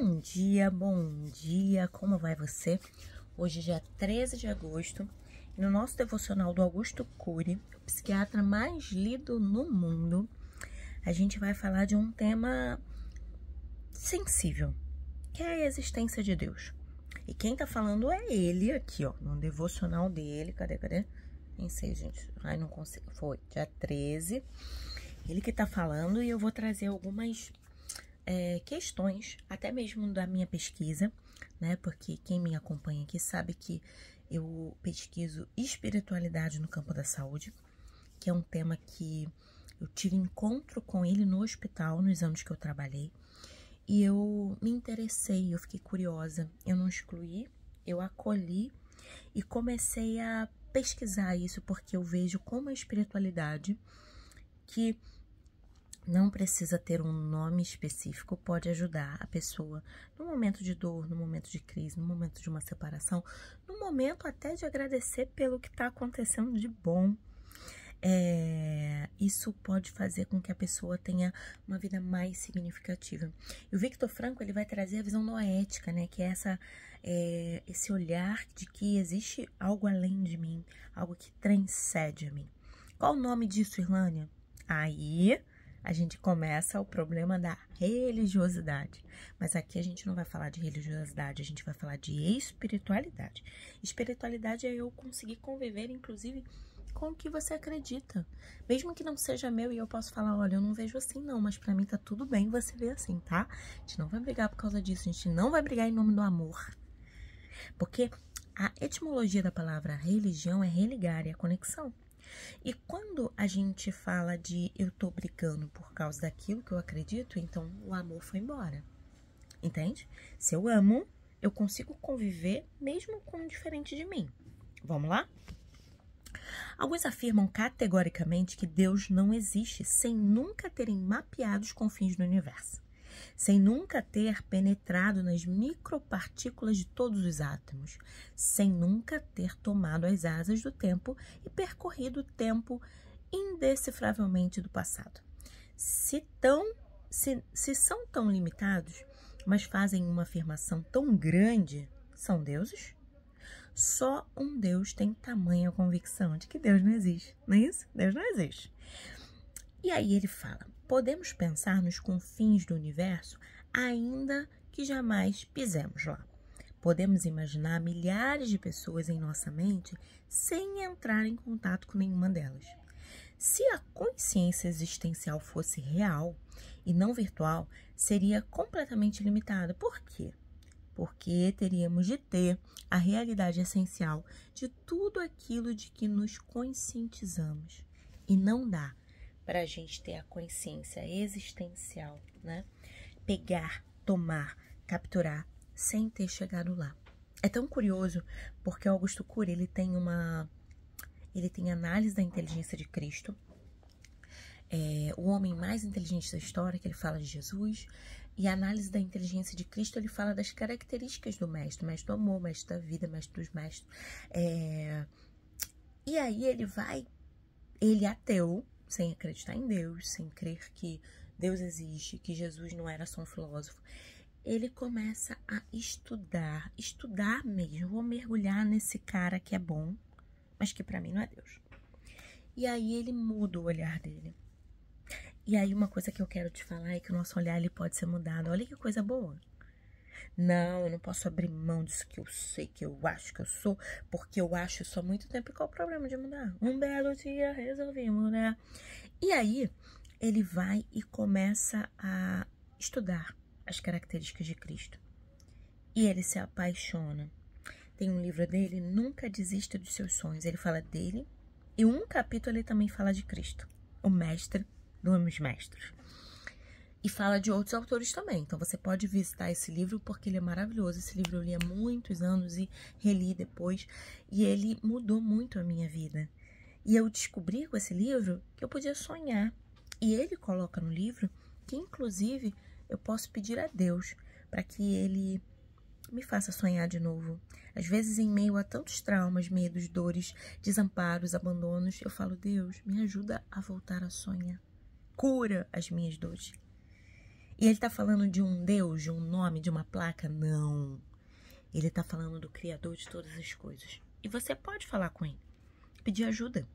Bom dia, como vai você? Hoje é dia 13 de agosto e no nosso devocional do Augusto Cury, o psiquiatra mais lido no mundo, a gente vai falar de um tema sensível, que é a existência de Deus. E quem tá falando é ele aqui, ó, no devocional dele, cadê? Nem sei, gente, ai não consigo, foi dia 13, ele que tá falando e eu vou trazer algumas questões, até mesmo da minha pesquisa, né? Porque quem me acompanha aqui sabe que eu pesquiso espiritualidade no campo da saúde, que é um tema que eu tive encontro com ele no hospital nos anos que eu trabalhei. E eu me interessei, eu fiquei curiosa, eu não excluí, eu acolhi e comecei a pesquisar isso, porque eu vejo como a espiritualidade, que não precisa ter um nome específico, pode ajudar a pessoa no momento de dor, no momento de crise, no momento de uma separação, no momento até de agradecer pelo que está acontecendo de bom. Isso pode fazer com que a pessoa tenha uma vida mais significativa. E o Viktor Frankl, ele vai trazer a visão noética, né? Que é esse olhar de que existe algo além de mim, algo que transcende a mim. Qual o nome disso, Irlânia? Aí a gente começa o problema da religiosidade. Mas aqui a gente não vai falar de religiosidade, a gente vai falar de espiritualidade. Espiritualidade é eu conseguir conviver, inclusive, com o que você acredita. Mesmo que não seja meu e eu posso falar, olha, eu não vejo assim não, mas pra mim tá tudo bem você ver assim, tá? A gente não vai brigar por causa disso, a gente não vai brigar em nome do amor. Porque a etimologia da palavra religião é religar, é a conexão. E quando a gente fala de eu tô brigando por causa daquilo que eu acredito, então o amor foi embora. Entende? Se eu amo, eu consigo conviver mesmo com diferente de mim. Vamos lá? Alguns afirmam categoricamente que Deus não existe sem nunca terem mapeado os confins do universo, sem nunca ter penetrado nas micropartículas de todos os átomos, sem nunca ter tomado as asas do tempo e percorrido o tempo indecifravelmente do passado. Se são tão limitados, mas fazem uma afirmação tão grande, são deuses? Só um Deus tem tamanha convicção de que Deus não existe, não é isso? Deus não existe. E aí ele fala, podemos pensar nos confins do universo ainda que jamais pisemos lá. Podemos imaginar milhares de pessoas em nossa mente sem entrar em contato com nenhuma delas. Se a consciência existencial fosse real e não virtual, seria completamente limitada. Por quê? Porque teríamos de ter a realidade essencial de tudo aquilo de que nos conscientizamos. E não dá para a gente ter a consciência existencial, né? Pegar, tomar, capturar, sem ter chegado lá. É tão curioso, porque o Augusto Cury, ele tem análise da inteligência de Cristo, o homem mais inteligente da história, que ele fala de Jesus, e a análise da inteligência de Cristo, ele fala das características do mestre do amor, mestre da vida, mestre dos mestres. E aí ele ateu, sem acreditar em Deus, sem crer que Deus existe, que Jesus não era só um filósofo, ele começa a estudar mesmo, vou mergulhar nesse cara que é bom, mas que pra mim não é Deus. E aí ele muda o olhar dele. E aí uma coisa que eu quero te falar é que o nosso olhar ele pode ser mudado. Olha que coisa boa. Não, eu não posso abrir mão disso que eu sei, que eu acho que eu sou, porque eu acho isso há muito tempo. E qual o problema de mudar? Um belo dia resolvi mudar. E aí ele vai e começa a estudar as características de Cristo. E ele se apaixona. Tem um livro dele, Nunca Desista dos Seus Sonhos. Ele fala dele e um capítulo ele também fala de Cristo, o mestre dos mestres. E fala de outros autores também. Então você pode visitar esse livro porque ele é maravilhoso. Esse livro eu li há muitos anos e reli depois. E ele mudou muito a minha vida. E eu descobri com esse livro que eu podia sonhar. E ele coloca no livro que, inclusive, eu posso pedir a Deus para que ele me faça sonhar de novo. Às vezes, em meio a tantos traumas, medos, dores, desamparos, abandonos, eu falo, Deus, me ajuda a voltar a sonhar. Cura as minhas dores. E ele tá falando de um Deus, de um nome, de uma placa? Não. Ele tá falando do Criador de todas as coisas. E você pode falar com ele, pedir ajuda.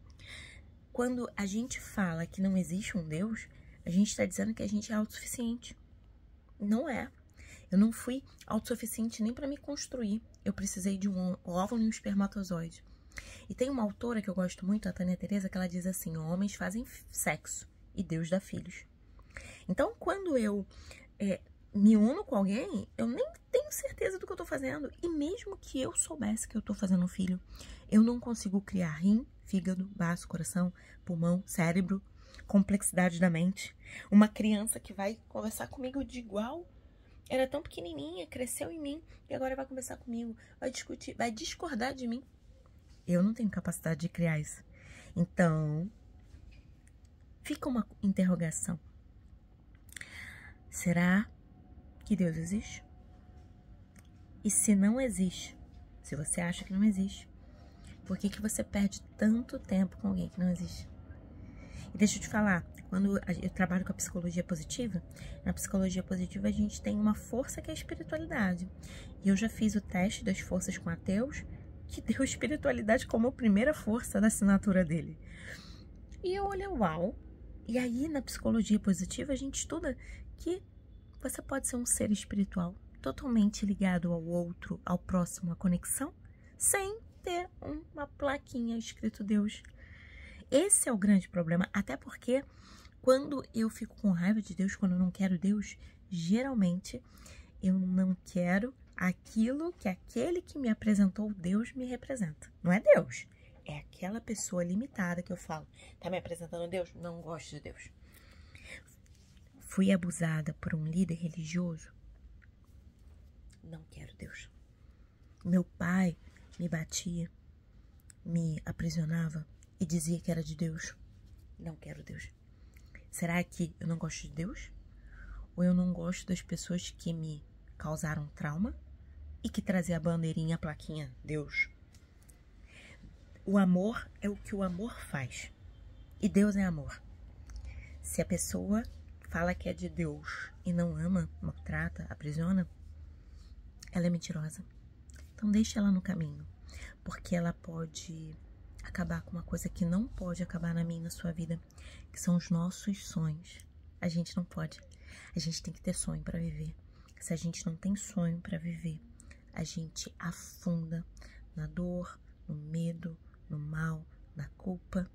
Quando a gente fala que não existe um Deus, a gente está dizendo que a gente é autossuficiente. Não é. Eu não fui autossuficiente nem para me construir. Eu precisei de um óvulo e um espermatozoide. E tem uma autora que eu gosto muito, a Tânia Teresa, que ela diz assim: homens fazem sexo e Deus dá filhos. Então, quando eu me uno com alguém, eu nem tenho certeza do que eu tô fazendo. E mesmo que eu soubesse que eu tô fazendo um filho, eu não consigo criar rim, fígado, baço, coração, pulmão, cérebro, complexidade da mente. Uma criança que vai conversar comigo de igual, era tão pequenininha, cresceu em mim e agora vai conversar comigo, vai discutir, vai discordar de mim. Eu não tenho capacidade de criar isso. Então, fica uma interrogação. Será que Deus existe? E se não existe, se você acha que não existe, por que você perde tanto tempo com alguém que não existe? E deixa eu te falar, quando eu trabalho com a psicologia positiva, na psicologia positiva a gente tem uma força que é a espiritualidade. E eu já fiz o teste das forças com ateus, que deu a espiritualidade como a primeira força da assinatura dele. E eu olhei, uau! E aí na psicologia positiva a gente estuda que você pode ser um ser espiritual totalmente ligado ao outro, ao próximo, à conexão, sem ter uma plaquinha escrito Deus. Esse é o grande problema, até porque quando eu fico com raiva de Deus, quando eu não quero Deus, geralmente eu não quero aquilo que aquele que me apresentou Deus me representa. Não é Deus, é aquela pessoa limitada que eu falo, tá me apresentando Deus? Não gosto de Deus. Fui abusada por um líder religioso? Não quero Deus. Meu pai me batia, me aprisionava e dizia que era de Deus. Não quero Deus. Será que eu não gosto de Deus? Ou eu não gosto das pessoas que me causaram trauma e que traziam a bandeirinha, a plaquinha Deus? O amor é o que o amor faz. E Deus é amor. Se a pessoa fala que é de Deus e não ama, maltrata, aprisiona, ela é mentirosa. Então deixa ela no caminho, porque ela pode acabar com uma coisa que não pode acabar na minha e na sua vida, que são os nossos sonhos. A gente não pode. A gente tem que ter sonho para viver. Se a gente não tem sonho para viver, a gente afunda na dor, no medo, no mal, na culpa.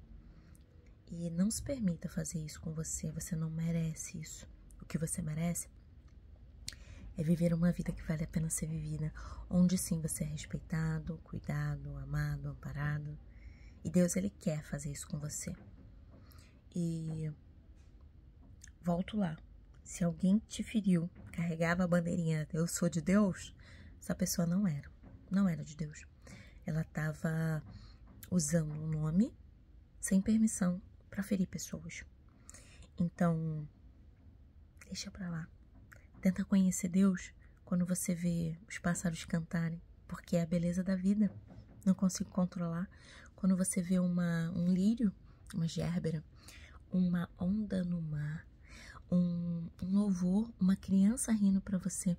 E não se permita fazer isso com você. Você não merece isso. O que você merece é viver uma vida que vale a pena ser vivida, onde sim você é respeitado, cuidado, amado, amparado. E Deus, Ele quer fazer isso com você. E volto lá. Se alguém te feriu, carregava a bandeirinha eu sou de Deus, essa pessoa não era de Deus. Ela estava usando um nome sem permissão para ferir pessoas. Então, deixa pra lá. Tenta conhecer Deus quando você vê os pássaros cantarem, porque é a beleza da vida. Não consigo controlar. Quando você vê um lírio, uma gérbera, uma onda no mar, um louvor, uma criança rindo pra você,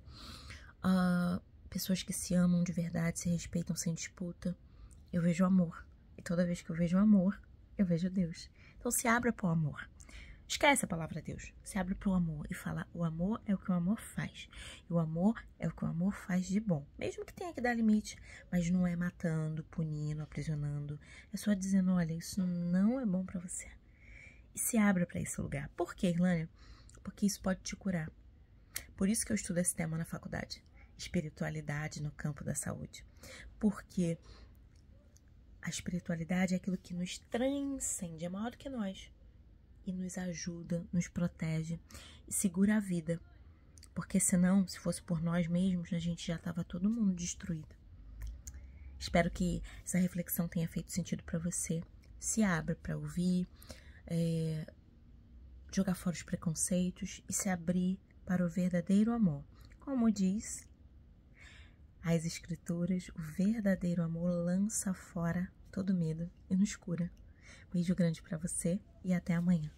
pessoas que se amam de verdade, se respeitam sem disputa, eu vejo amor. E toda vez que eu vejo amor, eu vejo Deus. Então se abra para o amor. Esquece a palavra Deus. Se abre para o amor e fala, o amor é o que o amor faz. E o amor é o que o amor faz de bom. Mesmo que tenha que dar limite, mas não é matando, punindo, aprisionando. É só dizendo, olha, isso não é bom para você. E se abra para esse lugar. Por quê, Irlânia? Porque isso pode te curar. Por isso que eu estudo esse tema na faculdade. Espiritualidade no campo da saúde. Porque a espiritualidade é aquilo que nos transcende, é maior do que nós. E nos ajuda, nos protege e segura a vida. Porque senão, se fosse por nós mesmos, a gente já estava todo mundo destruído. Espero que essa reflexão tenha feito sentido para você. Se abra para ouvir, jogar fora os preconceitos e se abrir para o verdadeiro amor. Como diz as escrituras, o verdadeiro amor lança fora todo medo e nos cura. Beijo grande para você e até amanhã.